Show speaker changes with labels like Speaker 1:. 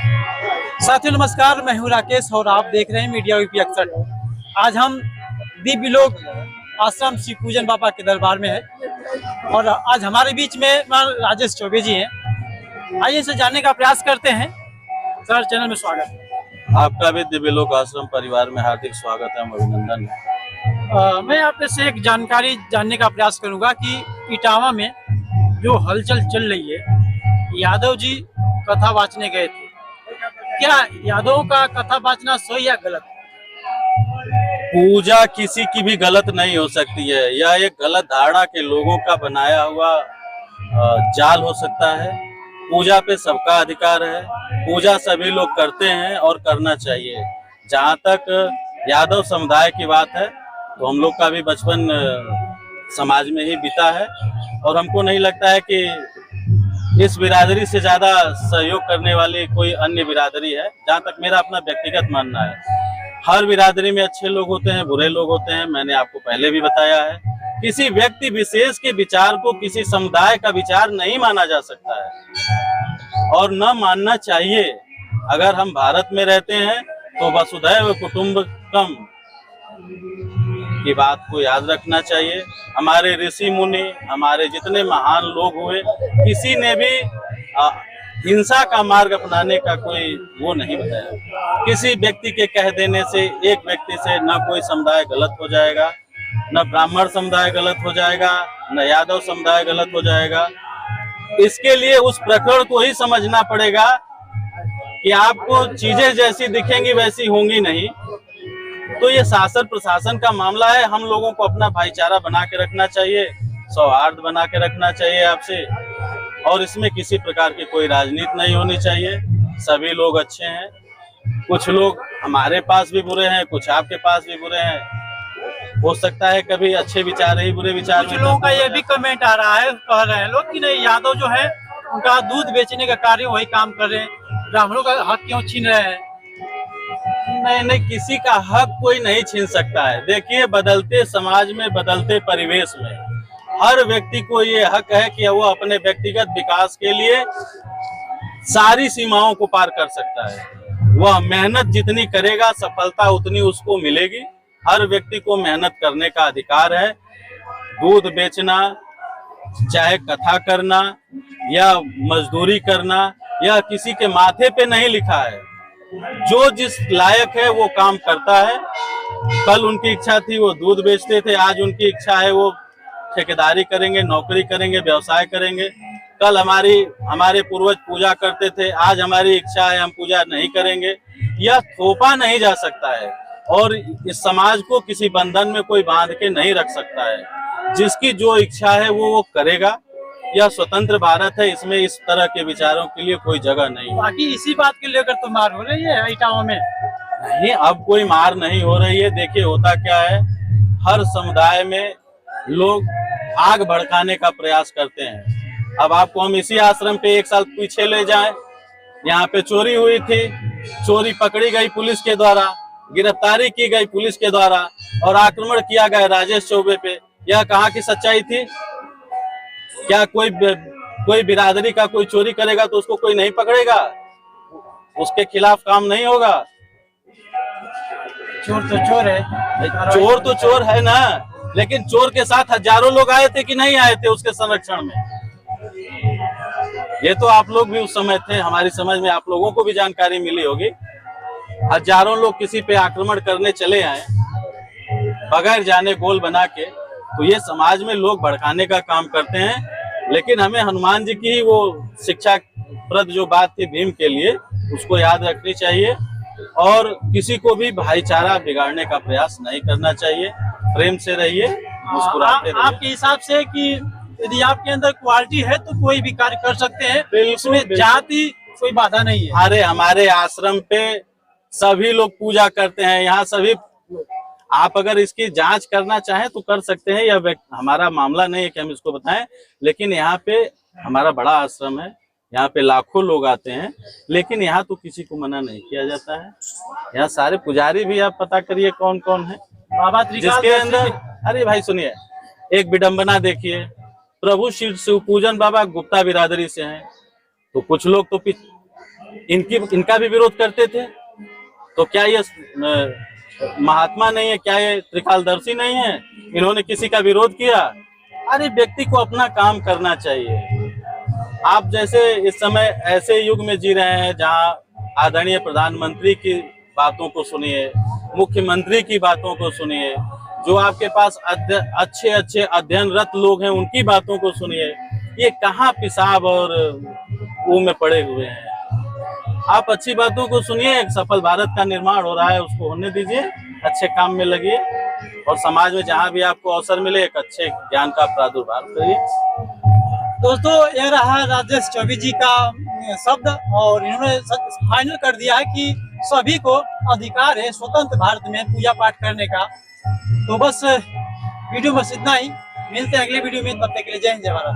Speaker 1: साथियों नमस्कार, मैं हूं राकेश और आप देख रहे हैं मीडिया यूपी 61। आज हम दिव्य लोक आश्रम श्री पूजन बाबा के दरबार में है और आज हमारे बीच में राजेश चौबे जी हैं। आइए इनसे जानने का प्रयास करते हैं। सर, चैनल में स्वागत।
Speaker 2: आपका भी दिव्य लोक आश्रम परिवार में हार्दिक स्वागत है, अभिनंदन है।
Speaker 1: मैं आपसे से एक जानकारी जानने का प्रयास करूंगा कि इटावा में जो हलचल चल रही है, यादव जी कथा वाचने गए थे। क्या यादव का कथा वाचना सही या गलत?
Speaker 2: पूजा किसी की भी गलत नहीं हो सकती है। यह एक गलत धारणा के लोगों का बनाया हुआ जाल हो सकता है। पूजा पे सबका अधिकार है, पूजा सभी लोग करते हैं और करना चाहिए। जहाँ तक यादव समुदाय की बात है तो हम लोग का भी बचपन समाज में ही बीता है और हमको नहीं लगता है कि इस बिरादरी से ज्यादा सहयोग करने वाली कोई अन्य बिरादरी है। जहाँ तक मेरा अपना व्यक्तिगत मानना है, हर बिरादरी में अच्छे लोग होते हैं, बुरे लोग होते हैं। मैंने आपको पहले भी बताया है, किसी व्यक्ति विशेष के विचार को किसी समुदाय का विचार नहीं माना जा सकता है और न मानना चाहिए। अगर हम भारत में रहते हैं तो वसुधैव कुटुंबकम की बात को याद रखना चाहिए। हमारे ऋषि मुनि, हमारे जितने महान लोग हुए, किसी ने भी हिंसा का मार्ग अपनाने का कोई वो नहीं बताया। किसी व्यक्ति के कह देने से, एक व्यक्ति से न कोई समुदाय गलत हो जाएगा, न ब्राह्मण समुदाय गलत हो जाएगा, न यादव समुदाय गलत हो जाएगा। इसके लिए उस प्रकरण को ही समझना पड़ेगा कि आपको चीजें जैसी दिखेंगी वैसी होंगी नहीं। तो ये शासन प्रशासन का मामला है। हम लोगों को अपना भाईचारा बना के रखना चाहिए, सौहार्द बना के रखना चाहिए आपसे, और इसमें किसी प्रकार की कोई राजनीति नहीं होनी चाहिए। सभी लोग अच्छे हैं। कुछ लोग हमारे पास भी बुरे हैं, कुछ आपके पास भी बुरे हैं। हो सकता है कभी अच्छे विचार ही बुरे विचार।
Speaker 1: कुछ लोगों का ये भी कमेंट आ रहा है, कह रहे हैं लोग कि नहीं, यादव जो है उनका दूध बेचने का कार्य वही काम कर रहे हैं, ब्राह्मणों का हक क्यों छीन रहे हैं?
Speaker 2: नहीं, किसी का हक कोई नहीं छीन सकता है। देखिए, बदलते समाज में, बदलते परिवेश में हर व्यक्ति को ये हक है कि वो अपने व्यक्तिगत विकास के लिए सारी सीमाओं को पार कर सकता है। वह मेहनत जितनी करेगा, सफलता उतनी उसको मिलेगी। हर व्यक्ति को मेहनत करने का अधिकार है। दूध बेचना, चाहे कथा करना या मजदूरी करना, यह किसी के माथे पे नहीं लिखा है। जो जिस लायक है वो काम करता है। कल उनकी इच्छा थी वो दूध बेचते थे, आज उनकी इच्छा है वो ठेकेदारी करेंगे, नौकरी करेंगे, व्यवसाय करेंगे। कल हमारे पूर्वज पूजा करते थे, आज हमारी इच्छा है हम पूजा नहीं करेंगे। यह थोपा नहीं जा सकता है और इस समाज को किसी बंधन में कोई बांध के नहीं रख सकता है। जिसकी जो इच्छा है वो करेगा। यह स्वतंत्र भारत है, इसमें इस तरह के विचारों के लिए कोई जगह नहीं।
Speaker 1: बाकी इसी बात के लेकर तो मार हो रही है इटावा में।
Speaker 2: नहीं, अब कोई मार नहीं हो रही है। देखिए, होता क्या है, हर समुदाय में लोग आग भड़काने का प्रयास करते हैं। अब आपको हम इसी आश्रम पे एक साल पीछे ले जाएं, यहाँ पे चोरी हुई थी, चोरी पकड़ी गई पुलिस के द्वारा, गिरफ्तारी की गई पुलिस के द्वारा और आक्रमण किया गया राजेश चौबे पे। यह कहाँ की सच्चाई थी? क्या कोई बिरादरी का कोई चोरी करेगा तो उसको कोई नहीं पकड़ेगा? उसके खिलाफ काम नहीं होगा?
Speaker 1: चोर तो चोर है।
Speaker 2: चोर तो चोर है ना, लेकिन चोर के साथ हजारों लोग आए थे कि नहीं आए थे उसके संरक्षण में? ये तो आप लोग भी उस समय थे, हमारी समझ में आप लोगों को भी जानकारी मिली होगी। हजारों लोग किसी पे आक्रमण करने चले आए बगैर जाने गोल बना के, तो ये समाज में लोग भड़काने का काम करते हैं। लेकिन हमें हनुमान जी की वो शिक्षाप्रद जो बात थी भीम के लिए, उसको याद रखनी चाहिए और किसी को भी भाईचारा बिगाड़ने का प्रयास नहीं करना चाहिए। प्रेम से रहिए, मुस्कुराते रहिए।
Speaker 1: आपके हिसाब से कि यदि आपके अंदर क्वालिटी है तो कोई भी कार्य कर सकते हैं, इसमें जाति कोई बाधा नहीं है।
Speaker 2: अरे, हमारे आश्रम पे सभी लोग पूजा करते हैं। यहाँ सभी, आप अगर इसकी जांच करना चाहें तो कर सकते हैं। यह हमारा मामला नहीं है कि हम इसको बताएं, लेकिन यहाँ पे हमारा बड़ा आश्रम है, यहाँ पे लाखों लोग आते हैं, लेकिन यहाँ तो किसी को मना नहीं किया जाता है। यहाँ सारे पुजारी भी आप पता करिए कौन कौन है
Speaker 1: बाबा
Speaker 2: जिसके अंदर। अरे भाई सुनिए, एक विडंबना देखिए, प्रभु शिव पूजन बाबा गुप्ता बिरादरी से हैं, तो कुछ लोग तो इनका भी विरोध करते थे। तो क्या ये महात्मा नहीं है, क्या ये त्रिकालदर्शी नहीं है? इन्होंने किसी का विरोध किया? अरे व्यक्ति को अपना काम करना चाहिए। आप जैसे इस समय ऐसे युग में जी रहे हैं जहां आदरणीय प्रधानमंत्री की बातों को सुनिए, मुख्यमंत्री की बातों को सुनिए, जो आपके पास अच्छे अच्छे अध्ययनरत लोग हैं उनकी बातों को सुनिए। ये कहाँ पेशाब और वो में पड़े हुए हैं। आप अच्छी बातों को सुनिए। एक सफल भारत का निर्माण हो रहा है, उसको होने दीजिए, अच्छे काम में लगिए और समाज में जहां भी आपको अवसर मिले एक अच्छे ज्ञान का प्रादुर्भाव करिए।
Speaker 1: दोस्तों, यह रहा राजेश चौबे जी का शब्द और इन्होंने फाइनल कर दिया है कि सभी को अधिकार है स्वतंत्र भारत में पूजा पाठ करने का। तो बस वीडियो बस इतना ही, मिलते हैं अगले वीडियो में, तब तक के लिए जय हिंद जय भारत।